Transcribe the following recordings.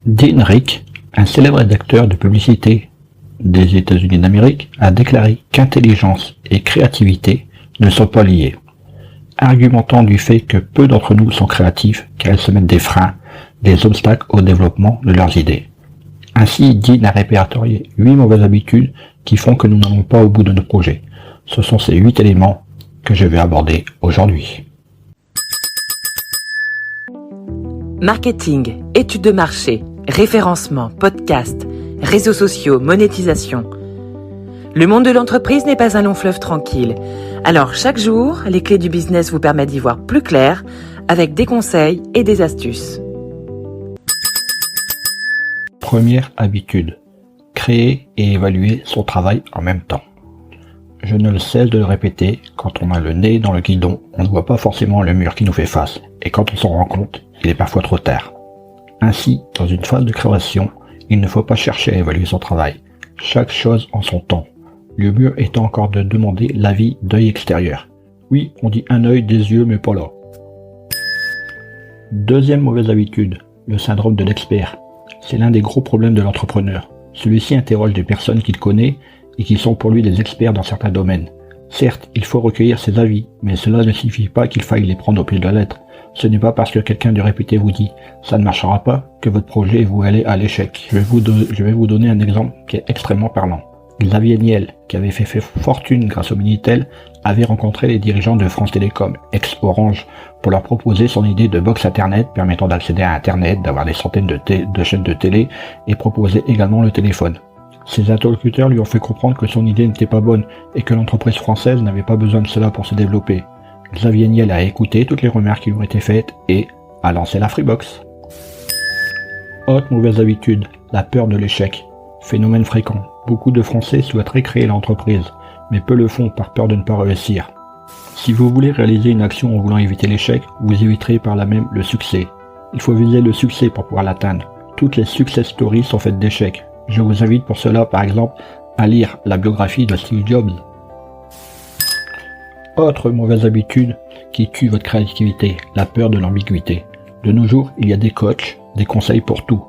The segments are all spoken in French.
Dean Rick, un célèbre rédacteur de publicité des États-Unis d'Amérique, a déclaré qu'intelligence et créativité ne sont pas liées, argumentant du fait que peu d'entre nous sont créatifs car ils se mettent des freins, des obstacles au développement de leurs idées. Ainsi, Dean a répertorié 8 mauvaises habitudes qui font que nous n'allons pas au bout de nos projets. Ce sont ces 8 éléments que je vais aborder aujourd'hui. Marketing, études de marché, référencement, podcast, réseaux sociaux, monétisation. Le monde de l'entreprise n'est pas un long fleuve tranquille. Alors chaque jour, les clés du business vous permettent d'y voir plus clair avec des conseils et des astuces. Première habitude, créer et évaluer son travail en même temps. Je ne le cesse de le répéter, quand on a le nez dans le guidon, on ne voit pas forcément le mur qui nous fait face, et quand on s'en rend compte, il est parfois trop tard. Ainsi, dans une phase de création, il ne faut pas chercher à évaluer son travail. Chaque chose en son temps. Le mieux étant encore de demander l'avis d'œil extérieur. Oui, on dit un œil, des yeux, mais pas là. Deuxième mauvaise habitude, le syndrome de l'expert. C'est l'un des gros problèmes de l'entrepreneur. Celui-ci interroge des personnes qu'il connaît et qui sont pour lui des experts dans certains domaines. Certes, il faut recueillir ses avis, mais cela ne signifie pas qu'il faille les prendre au pied de la lettre. Ce n'est pas parce que quelqu'un de réputé vous dit « ça ne marchera pas » que votre projet est voué à l'échec. Je vais vous donner un exemple qui est extrêmement parlant. Xavier Niel, qui avait fait fortune grâce au Minitel, avait rencontré les dirigeants de France Télécom, ex-Orange, pour leur proposer son idée de box Internet permettant d'accéder à Internet, d'avoir des centaines de chaînes de télé et proposer également le téléphone. Ses interlocuteurs lui ont fait comprendre que son idée n'était pas bonne et que l'entreprise française n'avait pas besoin de cela pour se développer. Xavier Niel a écouté toutes les remarques qui lui ont été faites et a lancé la Freebox. Autre mauvaise habitude, la peur de l'échec. Phénomène fréquent. Beaucoup de Français souhaiteraient créer l'entreprise, mais peu le font par peur de ne pas réussir. Si vous voulez réaliser une action en voulant éviter l'échec, vous éviterez par là même le succès. Il faut viser le succès pour pouvoir l'atteindre. Toutes les success stories sont faites d'échecs. Je vous invite pour cela, par exemple, à lire la biographie de Steve Jobs. Autre mauvaise habitude qui tue votre créativité, la peur de l'ambiguïté. De nos jours, il y a des coachs, des conseils pour tout.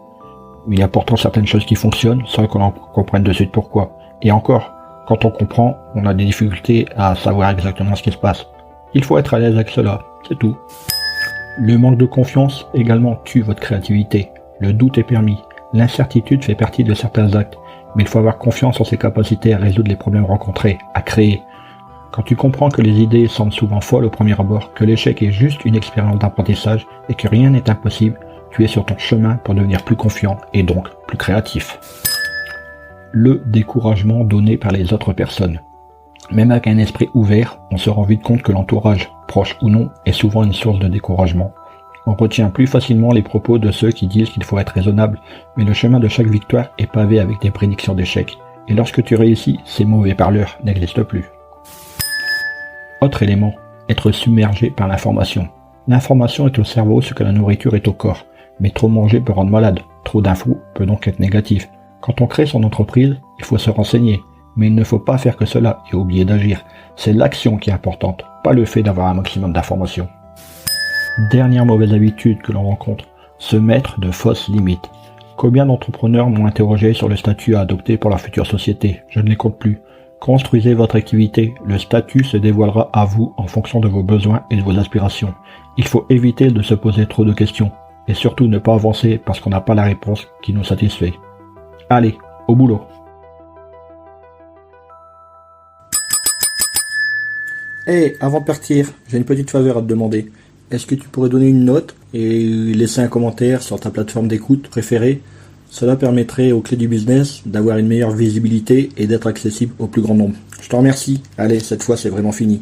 Mais il y a pourtant certaines choses qui fonctionnent sans qu'on en comprenne de suite pourquoi. Et encore, quand on comprend, on a des difficultés à savoir exactement ce qui se passe. Il faut être à l'aise avec cela, c'est tout. Le manque de confiance également tue votre créativité. Le doute est permis. L'incertitude fait partie de certains actes, mais il faut avoir confiance en ses capacités à résoudre les problèmes rencontrés, à créer. Quand tu comprends que les idées semblent souvent folles au premier abord, que l'échec est juste une expérience d'apprentissage et que rien n'est impossible, tu es sur ton chemin pour devenir plus confiant et donc plus créatif. Le découragement donné par les autres personnes. Même avec un esprit ouvert, on se rend vite compte que l'entourage, proche ou non, est souvent une source de découragement. On retient plus facilement les propos de ceux qui disent qu'il faut être raisonnable, mais le chemin de chaque victoire est pavé avec des prédictions d'échecs. Et lorsque tu réussis, ces mauvais parleurs n'existent plus. Autre élément, être submergé par l'information. L'information est au cerveau ce que la nourriture est au corps, mais trop manger peut rendre malade. Trop d'infos peut donc être négatif. Quand on crée son entreprise, il faut se renseigner, mais il ne faut pas faire que cela et oublier d'agir. C'est l'action qui est importante, pas le fait d'avoir un maximum d'informations. Dernière mauvaise habitude que l'on rencontre, se mettre de fausses limites. Combien d'entrepreneurs m'ont interrogé sur le statut à adopter pour leur future société? Je ne les compte plus. Construisez votre activité, le statut se dévoilera à vous en fonction de vos besoins et de vos aspirations. Il faut éviter de se poser trop de questions, et surtout ne pas avancer parce qu'on n'a pas la réponse qui nous satisfait. Allez, au boulot! Hey, avant de partir, j'ai une petite faveur à te demander. Est-ce que tu pourrais donner une note et laisser un commentaire sur ta plateforme d'écoute préférée? Cela permettrait aux clés du business d'avoir une meilleure visibilité et d'être accessible au plus grand nombre. Je te remercie. Allez, cette fois c'est vraiment fini.